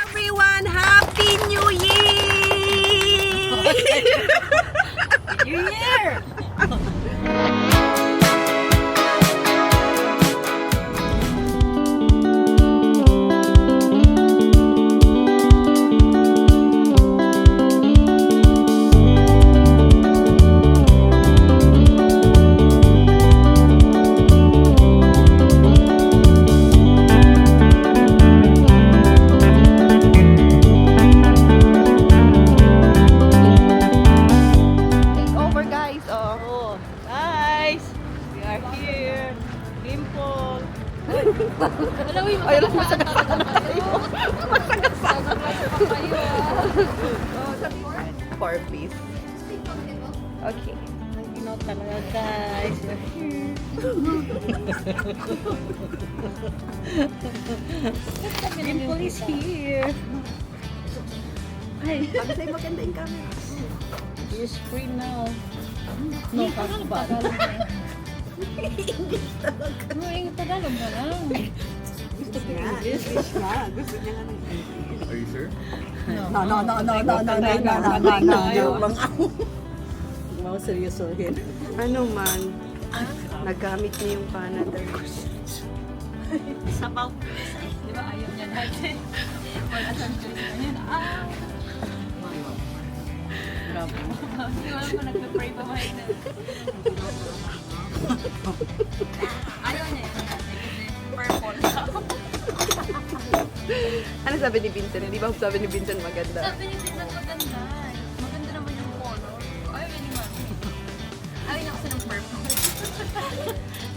everyone! Happy New Year! New Year! Take over guys, oh. Oh, guys! We are here. Dimple. Ayun, masagasaka na tayo. Masagasaka. Oh, sabi ko, 4 piece. Okay. You know talaga, guys. We're here. Dimple is here. Ay, Pag-say maganda yung camera. he's free now. No, ba? English talaga. No, yung Tagalog na lang. Gusto ko nga. English nga. Gusto niya nga ng English. Are you sure? No. Mga seryosohin. Ano man, nagamit niya yung Canada. Sabaw. Di ba ayaw niya natin? Wala saan ko yun. Grabe. Siguro ko nagpe-pray pa mahit na. Ayaw niya. Purple. Ano sabi ni Vincent? Di ba sabi ni Vincent maganda? Sabi ni Vincent maganda. Maganda naman yung color. Ayaw niya naman. Ayaw niya kasi ng purple.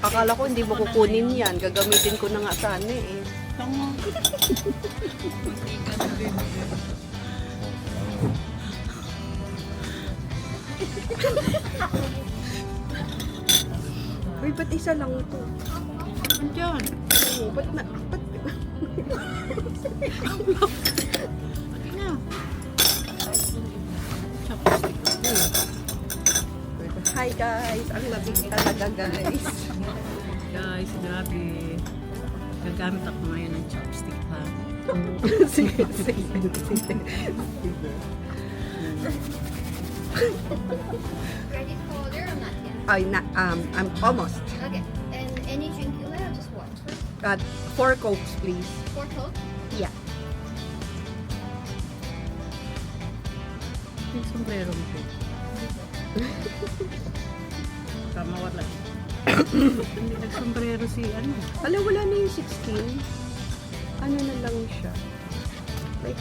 Akala ko hindi mo kukunin yan. Gagamitin ko na nga sana eh. Tama. Uy, ba't isa lang ito? Andiyan. Oo, ba't na? Ba't? Okay na. Chopstick. Hi guys! Ang labig talaga guys. Guys, grabe. Gagamit ako ngayon ng chopstick ha. Sige. Ready to order or not yet? Ay, I'm almost. Okay. And any drink you have, just one. 4 Cokes please. 4 Coke? Yeah. Yung sombrero mo po. Tama wala. Hindi nagsombrero si ano. Alam, wala na yung 16. Ano na lang siya. Like,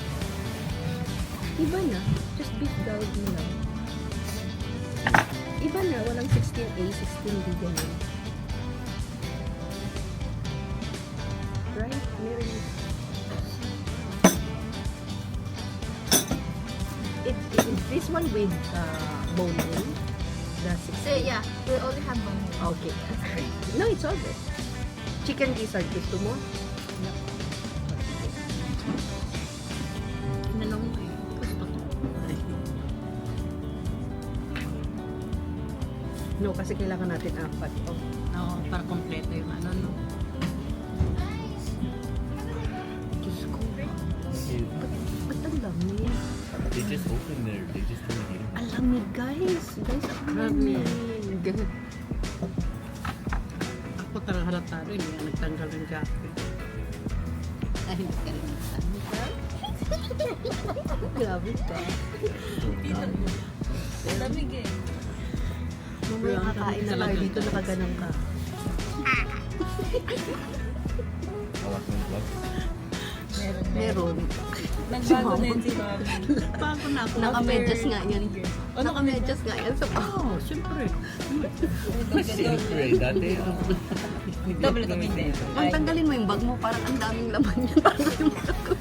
iba na. Just beef galbi lang. Iba na. Walang 16A, 16B ganun. Right? Meron. This one with bone-in. The 16. So yeah, we only have one more. Okay. No, it's all good. Chicken gizzard gusto mo? Nanong ko eh. Gusto ko. No, kasi kailangan natin 4. Oh. Oo, para kompleto yung ano, no? Diyos ko. Ba't ang lamig? They just opened there. They just turned it Ang lamig, guys. Guys, ang Grabe. lamig. Ako talaga halata rin, hindi nagtanggal ng jacket. Ay, hindi ka rin nagtanggal. Grabe ka. Lamig eh. Mamaya kakain na tayo dito, nakaganang ka. Hawak ng gloves. Meron. Nagbago na yun si Mami. Bago na ako. Nakamedyas nga yan. Nakamedyas nga yan sa Oo, siyempre. Siyempre, dati Double ito hindi. Ang tanggalin mo yung bag mo, parang ang daming laman niya.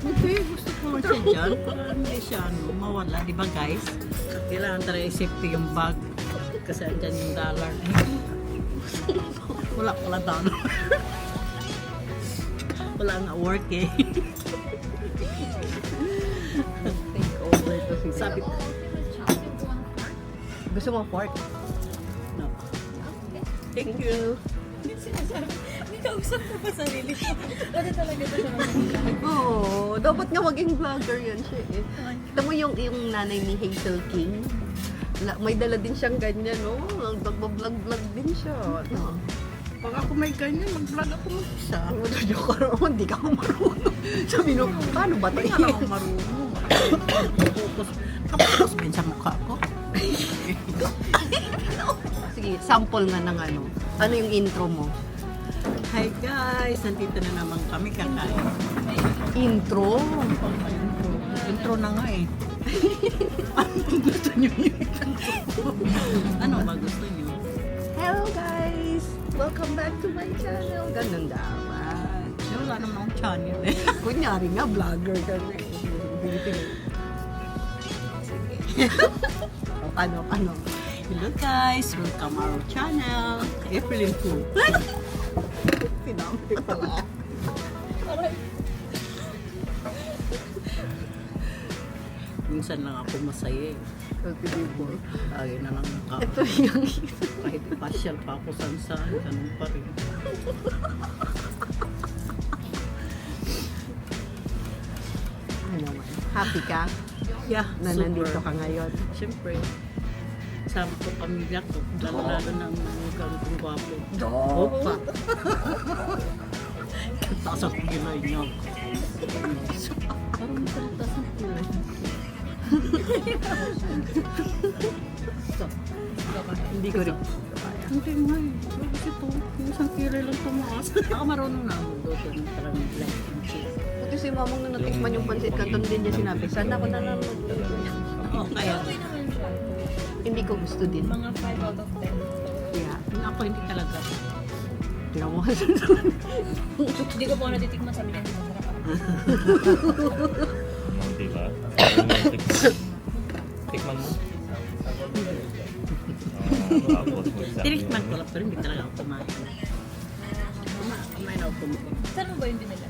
Hindi, gusto ko siya dyan. Para hindi siya mawala. Di ba guys? Kailangan talaga i-safety yung bag. Kasi andyan yung dollar. Wala dollar. Wala nga work eh. Take over to si Sabi ko. Gusto mo pork? No. Thank you. Sinasabi, Kausap ko pa sarili ko. Kasi talaga ito siya naman. Oo, dapat nga maging vlogger yan siya eh. Kita mo yung nanay ni Hazel King? May dala din siyang ganyan, no? Nagbablog-vlog din siya. No? Pag ako may ganyan, mag-vlog ako mag-isa. Joke ka rin, hindi ka ako marunong. Sabi no, paano ba ito? Hindi nga lang ako marunong. Kapos din sa mukha ko. Sige, sample nga ng ano. Ano yung intro mo? Hi guys, nandito na naman kami kakain. Intro? Intro na nga eh. Ano gusto niyo yun? Ano ba gusto niyo? Hello guys! Welcome back to my channel. Ganun dapat. Wala naman akong channel eh. Kunyari nga, vlogger ka na eh. Ano? Hello guys, welcome our channel. April 2. Sinampi pala. Minsan lang ako masaya eh. Lagi na lang Ito yung... kahit pasyal pa ako saan, ganun pa rin. Ano man? Happy ka Yeah, na super. nandito ka ngayon? Siyempre, sama ko pamilya ko, lalo na ang mga ganitong gwapo. Opa! Taas ang pilay niya. Parang salita sa pilay. Hindi ko rin. Hindi nga eh. Bakit ito? Yung isang kilay lang tumaas. Ako marunong na ako doon. Parang like and cheese. Buti si mamang na natikman yung pansit canton din niya sinabi, sana ako nanonood. Oo, kaya. Okay naman siya. Hindi ko gusto din. Mga 5 out of 10. Yeah. Ako hindi talaga. Tinaw mo. Hindi ko po natitikman sa amin. Hindi masarap ako. Ano, diba? Tikman mo. Tapos magsabi. Tinikman ko lang pero hindi talaga ako kumain. Kumain ako kumain. Saan mo ba yung dinala?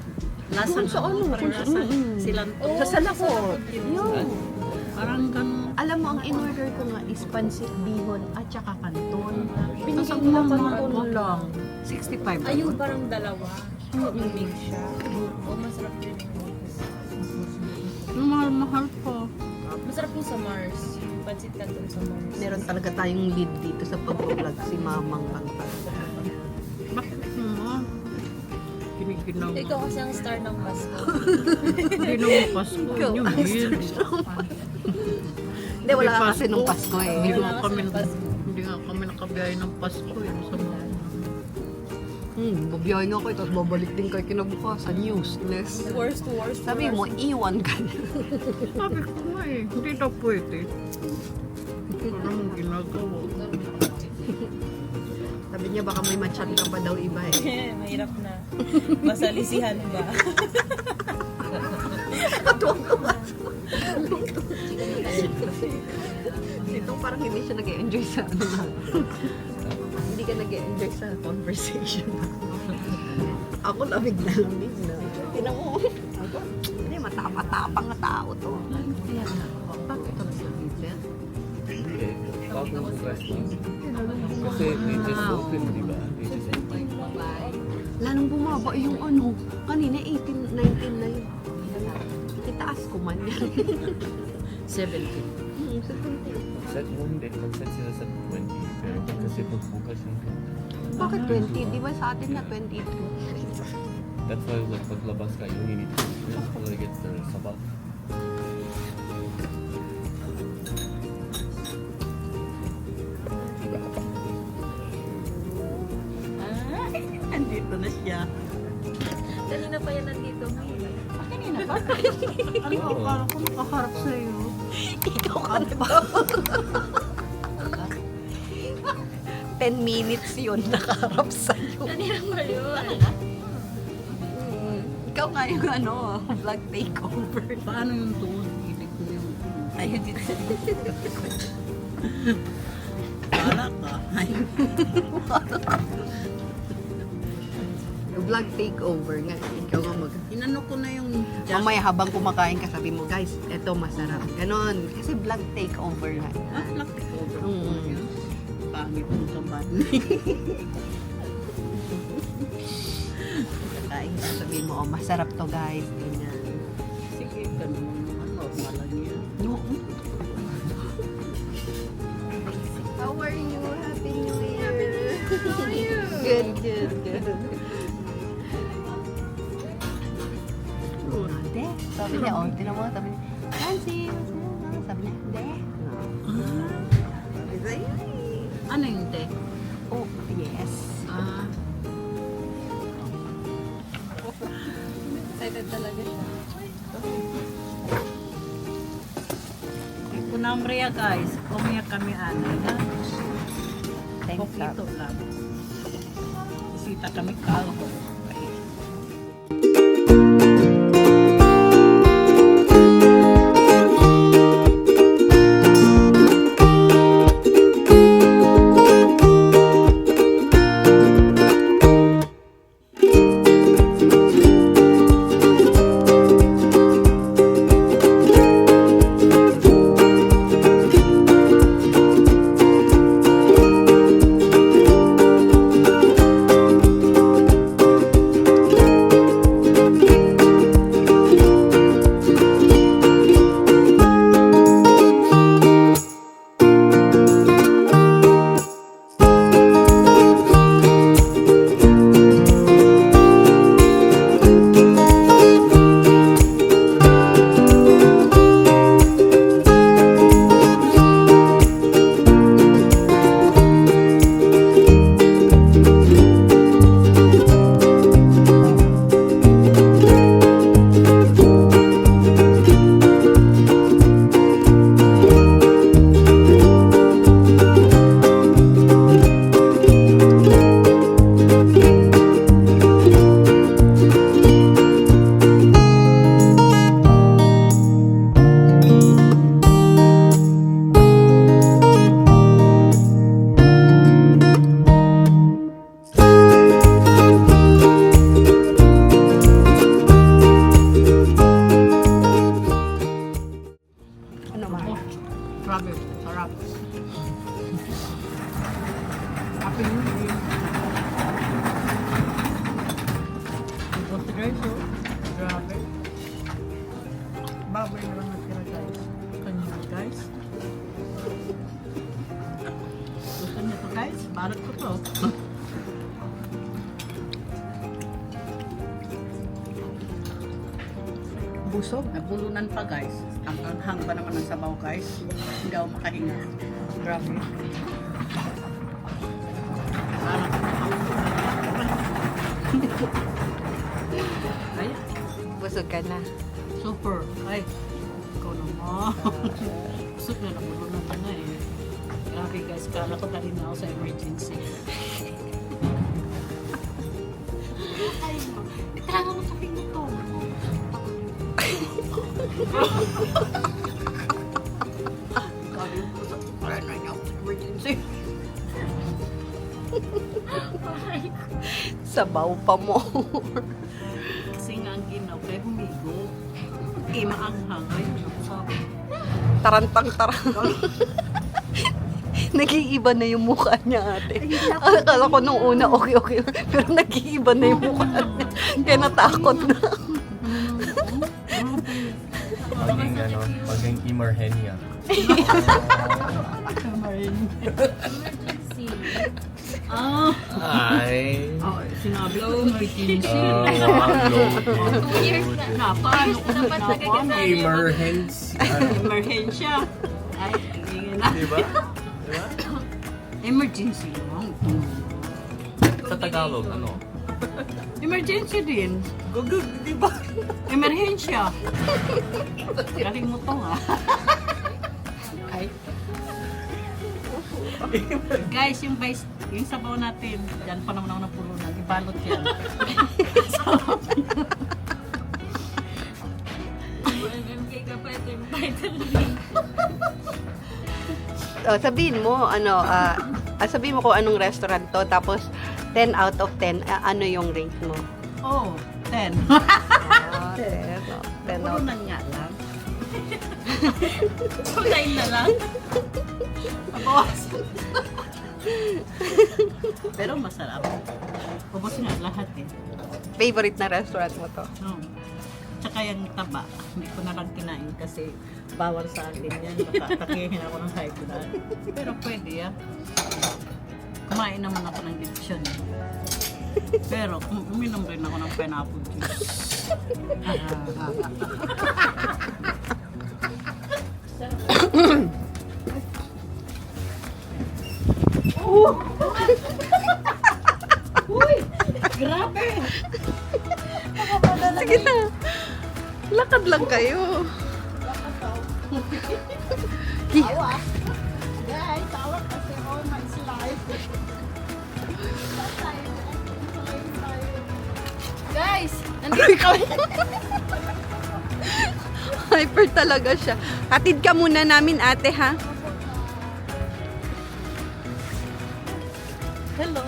Lasa Doon sa ano? parang lasa. Silanto. Sa salakot. Yun. Yun. Parang ganun. Alam mo, ang in-order ko nga is pansit bihon at saka canton. Binigay Tapos nila ang mahal canton lang. 65 Ayun, parang dalawa. Yung big siya. O, masarap yun. Mahal-mahal pa. Masarap yung sa Mars. Yung pancit canton sa Mars. Meron talaga tayong lead dito sa pag-vlog si Mamang Kanta. Bakit mo? Kiniginaw. Ikaw kasi ang star ng Pasko. Hindi naman Pasko. Ikaw Yung ang meal. Hindi, wala ka kasi nung Pasko Hindi eh. nga Wala kami, kasi Pasko. hindi nga kami nakabiyahe ng Pasko. Yung sa mga. Babiyahin ako tapos babalik din kayo kinabukasan. Useless. Worst to worst. Sabi mo, iwan ka na. Sabi ko nga eh, hindi na pwede. Parang ginagawa. Sabi niya baka may machat ka pa daw iba eh. Mahirap na. Masalisihan ba? Ito parang hindi siya nag-enjoy sa ano na. Hindi ka nag-enjoy sa conversation. Ako lamig na lamig na. Tinan mo. Ako, hindi, matapang na tao to. Bakit ito sa Hitler? Hindi. Bagong bukas lang. Kasi they just open, diba? They just open. Lalong bumaba yung ano. Kanina 18, 19 na yun. Itaas ko man yan. 70. Set mo hindi. Mag-set sila sa 20. Pero kasi pagbukas yung... Bakit 20? Di ba sa atin na 22? That's why like paglabas ka, you need to like get the sabat. Andito na siya. Kanina pa yan nandito. Kanina ba? Ano ko, akala ko makaharap sa'yo. Ikaw ka na ba? 10 minutes yun nakaharap sa'yo. Kanina pa yun. Ikaw nga yung ano, vlog takeover. Paano yung tuon? Hindi ko yung... Ayun dito. Wala ka. Ay, Vlog takeover nga. Ikaw nga mag... inano ko na yung... Mamaya habang kumakain ka, sabi mo, guys, eto masarap. Ganon. Kasi vlog takeover nga. Ah, laktik over. Mm. Pangit mo ka ba? Oo, masarap to guys. Ganyan. Sige, ganun. Normal lang yan. No. How are you? Happy New Year! How are you? Good, good, good. Ate, sabi niya, oh, tinan mo, sabi niya, Nancy, sabi niya, hindi. Sabi niya, Ano yung te? oh, yes. Excited talaga siya. Kunambre ya guys. Umiyak kami anay ha. Thanks, Pokito lang. Isita kami kalho. Ano ma? Grabe, sarap. Happy New Year. Ito si guys, oh. Grabe. Baboy na lang natira guys. Kanya guys. Gusto niyo to guys? Balot ko to. Busog. Nabulunan pa guys. Ang anghang pa naman ng sabaw guys. Hindi ako makahinga. Grabe. Ay, Busog ka na. super. Ay, ikaw naman. Busog na nabulunan pa na eh. Grabe guys, kala ko dali na ako sa emergency. Itraga mo sa pinto. Grabe yung busog. Parang na niya ako sa emergency. Sabaw pa mo. Kasi nga ang ginaw, kaya humigo. Maanghang. Ayun, sabi. Tarantang-tarang. Nag-iiba na yung mukha niya, ate. Akala ko nung una, okay. Pero nag-iiba na yung mukha niya. Kaya natakot na. Maging emerhenia. Ah, Ay. sinabi ko emergency. Years na. Paano ko na Emergency. Ano? emerhensya? Ay, hindi na. Diba? Diba? Emergency lang. Sa Tagalog, ano? Emergency din. Gugug, di ba? Emerhensya. Galing mo to ha. Ay, Guys, yung sabaw natin, dyan pa naman ako napulunan. Ibalot yan. MMK ka pa ito yung vitamin. sabihin mo, sabihin mo kung anong restaurant to, tapos 10 out of 10, ano yung rate mo? Oh, 10. 10 out Napulunan nga lang. Kulay na lang. Pabawas. Pero masarap. Ubus nga lahat eh. Favorite na restaurant mo to? No. Tsaka yung taba, hindi ko na lang kinain kasi bawal sa akin yan. Baka takihin ako ng high blood. Pero pwede ah. Kumain naman ako ng lechon. Pero uminom rin ako ng pineapple juice. Uy! Grabe! Sige na. Lakad lang kayo. Guys, tawag kasi all my life. Guys, nandito kami. Hyper talaga siya. Hatid ka muna namin, ate, ha? Hello.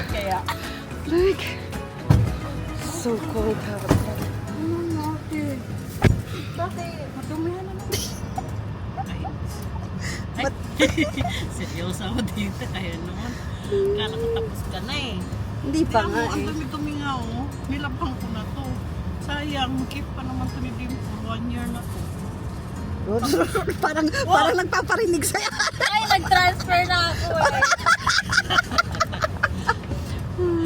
Kaya, like, so cold out. Bakit? Madumihan na naman. Seryoso ako dito. Kaya naman, kala ko tapos ka na eh. Hindi pa Tingnan nga mo, ang eh. dumi-dumi nga oh. Nilabang ko na to. Sayang, keep pa naman to ni Dim for 1 year na to. parang nagpaparinig sa'yo. Ay, nag-transfer na ako eh.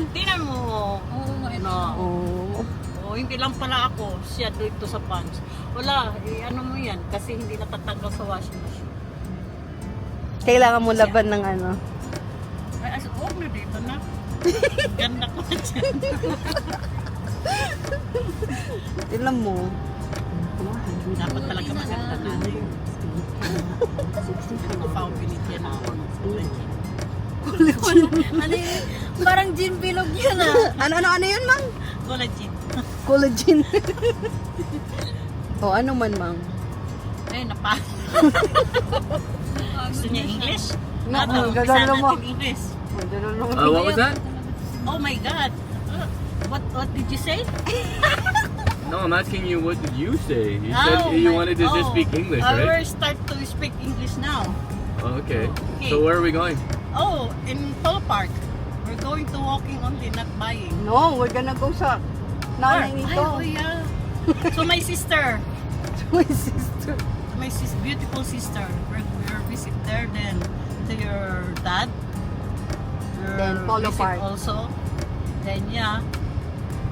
Tingnan mo. Oo, No. Oh. Oh, hindi lang pala ako. Siya dito sa pants. Wala, ano mo yan. Kasi hindi natatanggal sa washing machine. Kailangan mo laban ng ano. Ay, huwag na dito na. Ganda ko na dyan. Tignan mo. Dapat talaga maganda na. Ako pa ang binigyan ako ng collagen. Ano yun? Parang gin bilog yun ah. Ano yun, Mang? Collagen. Collagen. O, ano man, Mang? Ay, Gusto niya English? No, umpisa gagano mo. natin English. What was that? Oh my God. What did you say? No, I'm asking you, what did you say? You said you wanted to just speak English, I right? will start to speak English now. Oh, okay. Okay. So where are we going? Oh, in Polo Park. We're going to walking only, not buying. No, we're gonna go sa nanay Ay, nito. oh yeah. So my sister, My sister. beautiful sister, we're visit there then to your dad. Your Then Polo visit Park. Also. Then yeah.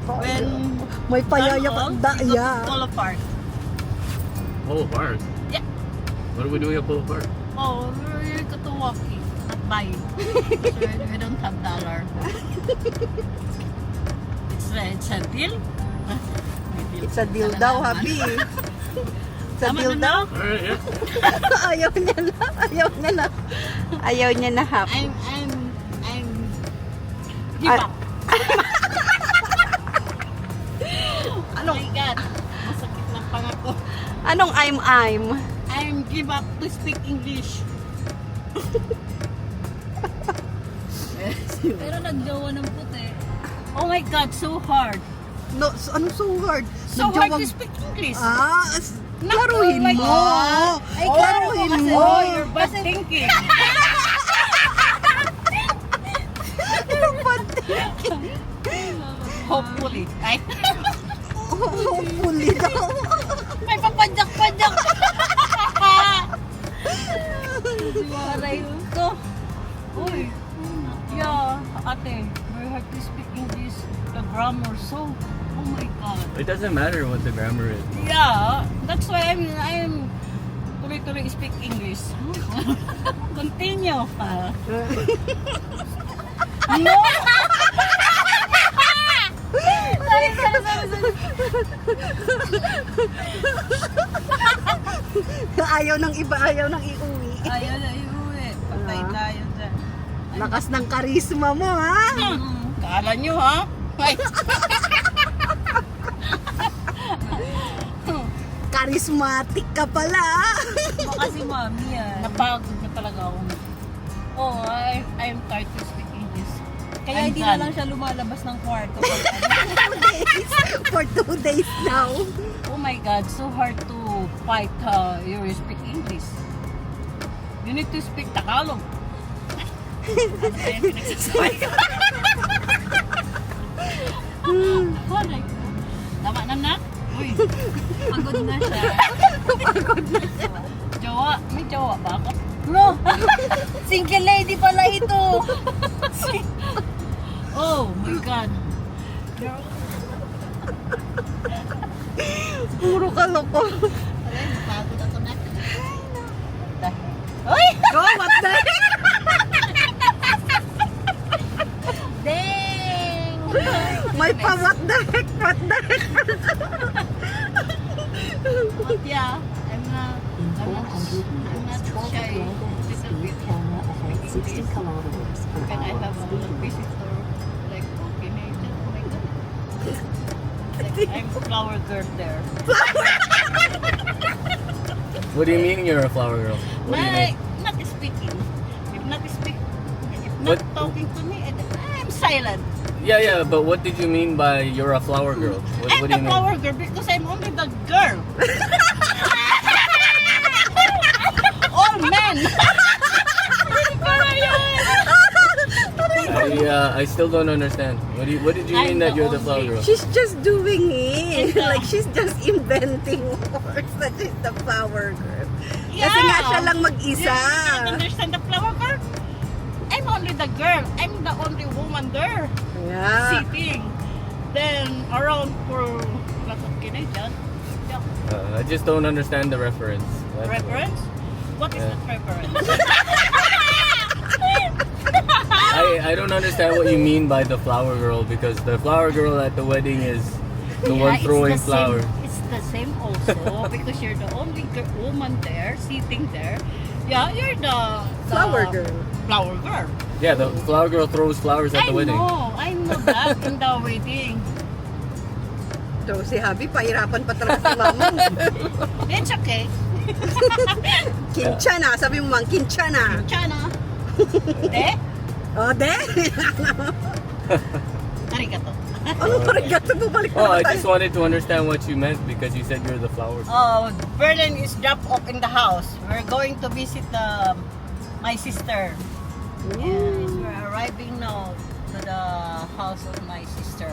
When May payaya ka. done all, we go to Yeah. Polo Park. Polo Park. Yeah. What are we doing at Polo Park? Oh, we're going to walking, not buying. So we don't have dollar. It's a deal. It's a deal daw, happy. It's a Tama deal na daw. Alright, yeah. Ayaw niya na. Ayaw niya na. Ayaw niya na, happy. I'm give up. Oh my God. Masakit na pangako. Anong I'm? I'm give up to speak English. Pero nagjowa ng puti. Oh my God, so hard. No, anong so hard? So hard Nagjawang- to speak English. Klaruhin Oh my mo. God. Ay, Oh, klaruhin kasi, mo. oh, you're bad thinking. Anong bad Hopefully. Ay, Hopefully daw. may papadyak-padyak. Aray ko. Uy. Yeah, ate, we have to speak English, the grammar, so, oh my God. It doesn't matter what the grammar is. Yeah, that's why I'm tuloy-tuloy speak English. Continue. No! Sorry. Ayaw ng iba, ayaw ng iuwi. Ayaw na iuwi. Patay tayo dyan. Lakas ng karisma mo, ha? Kala nyo, ha? Ay, Charismatic ka pala, ha? Baka si mami yan. napagod na talaga ako. Oh, I'm tired to speak English. Kaya I'm hindi done. na lang siya lumalabas ng kwarto. For 2 days now. Oh my God, so hard to fight you speak English. You need to speak Tagalog. Ano ba yung pinagsasabi ko? Correct. Tama na na? Uy, pagod na siya. Pagod na siya. Jowa, may jowa ba ako? No! Single lady pala ito! Oh my God. Puro kaloko. Aray, napagod ako na. Uy! Oh, what the heck? Dang! May pa what the heck? What the heck? But yeah, I'm not shy. Little bit. When I have a visitor, like, okay, Nathan, oh my God. Like, I'm flower girl there. What do you mean you're a flower girl? What do you mean? Not speaking. If not speaking, if not What- talking to me, I'm silent. Yeah, but what did you mean by you're a flower girl? What I'm do the you mean? flower girl because I'm only the girl. All men. I still don't understand. What did you mean that you're the flower girl? She's just doing it. Yeah. Like, she's just inventing words that she's the flower girl. Yeah. Kasi nga siya lang mag-isa. You don't understand the flower girl? I'm only the girl. I'm the only woman there. Yeah. Sitting. Then around for lot of Canadian. Yeah. I just don't understand the reference. That's what- Reference? What is Yeah. that reference? I don't understand what you mean by the flower girl because the flower girl at the wedding is the one it's throwing the flowers. Same, it's the same also because you're the only woman there, sitting there. Yeah, you're the Flower girl. Flower girl. Yeah, the flower girl throws flowers at the wedding. I know that in the wedding. So, si Habi, pahirapan pa talaga si mama. It's okay. Kincha na. Sabi mo mang, kincha na. Chana. Eh? O, de? Arigato. Ano pa rin gato? Bumalik Oh, I na just tayo. wanted to understand what you meant because you said you're the flower girl. Oh, Berlin is dropped off in the house. We're going to visit my sister. Yes, we're arriving now to the house of my sister,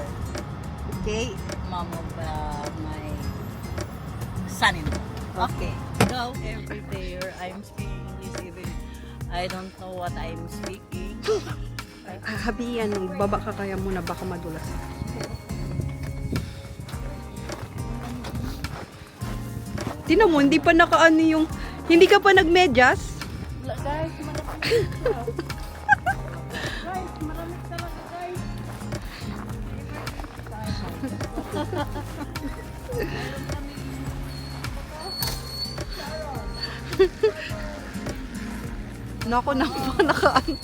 Okay. mom of my son-in-law. Okay. Go every day I'm speaking English even I don't know what I'm speaking. Habi, ano, baba ka kaya muna, baka madulas. Tinan mo, hindi pa nakaano yung, hindi ka pa nagmedyas? Guys, malamig. Guys, malamig talaga guys. Nako, nakaan.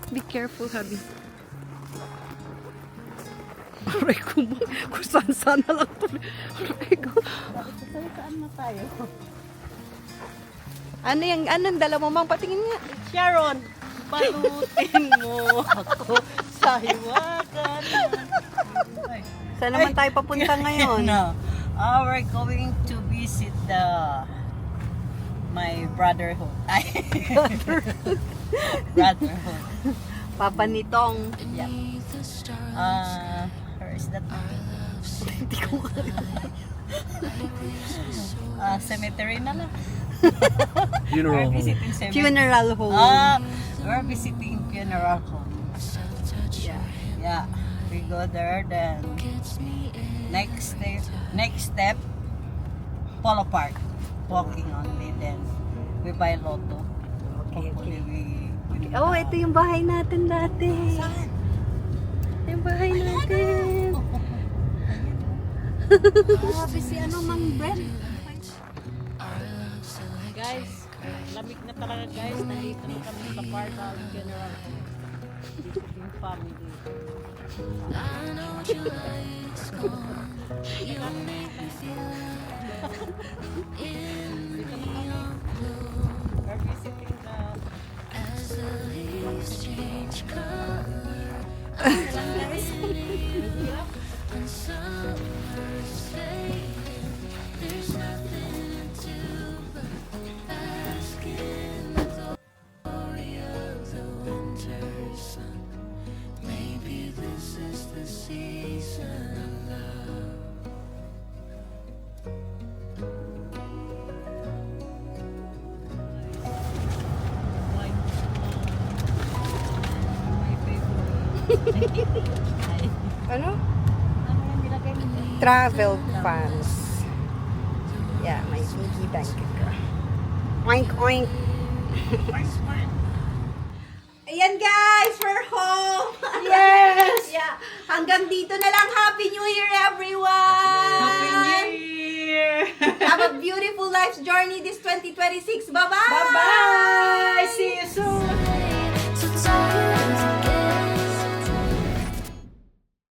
Be careful, Habi. Aray ko mo. Kung saan na lang to. Aray ko. Saan na tayo? Ano yung, anong dala mo, mang? Patingin nga. Sharon, palutin mo ako sa hiwakan. Saan naman tayo papunta ngayon? No. We're going to visit my brotherhood. Brotherhood. Papa Nitong. Yeah. Where is that? Hindi ko Cemetery na lang. Funeral We're home. visiting cemetery. Funeral home. We're visiting funeral home. Yeah. We go there then next step Polo Park. Walking only then we buy lotto. Okay, Hopefully we Oh, ito yung bahay natin dati. Saan? Yung bahay natin. Grabe si ano Mang Brent. Guys, lamig na talaga guys. Nandito na kami sa Parkal General Home. Visiting family. We're visiting Ano? Ano yung nilagay mo ni... Travel funds. Yeah, my piggy bank. Oink, oink. Ayan guys, we're home! Yes! Yeah, hanggang dito na lang. Happy New Year, everyone! Happy New Year! Have a beautiful life's journey this 2026. Bye-bye! Bye-bye! See you soon! So tired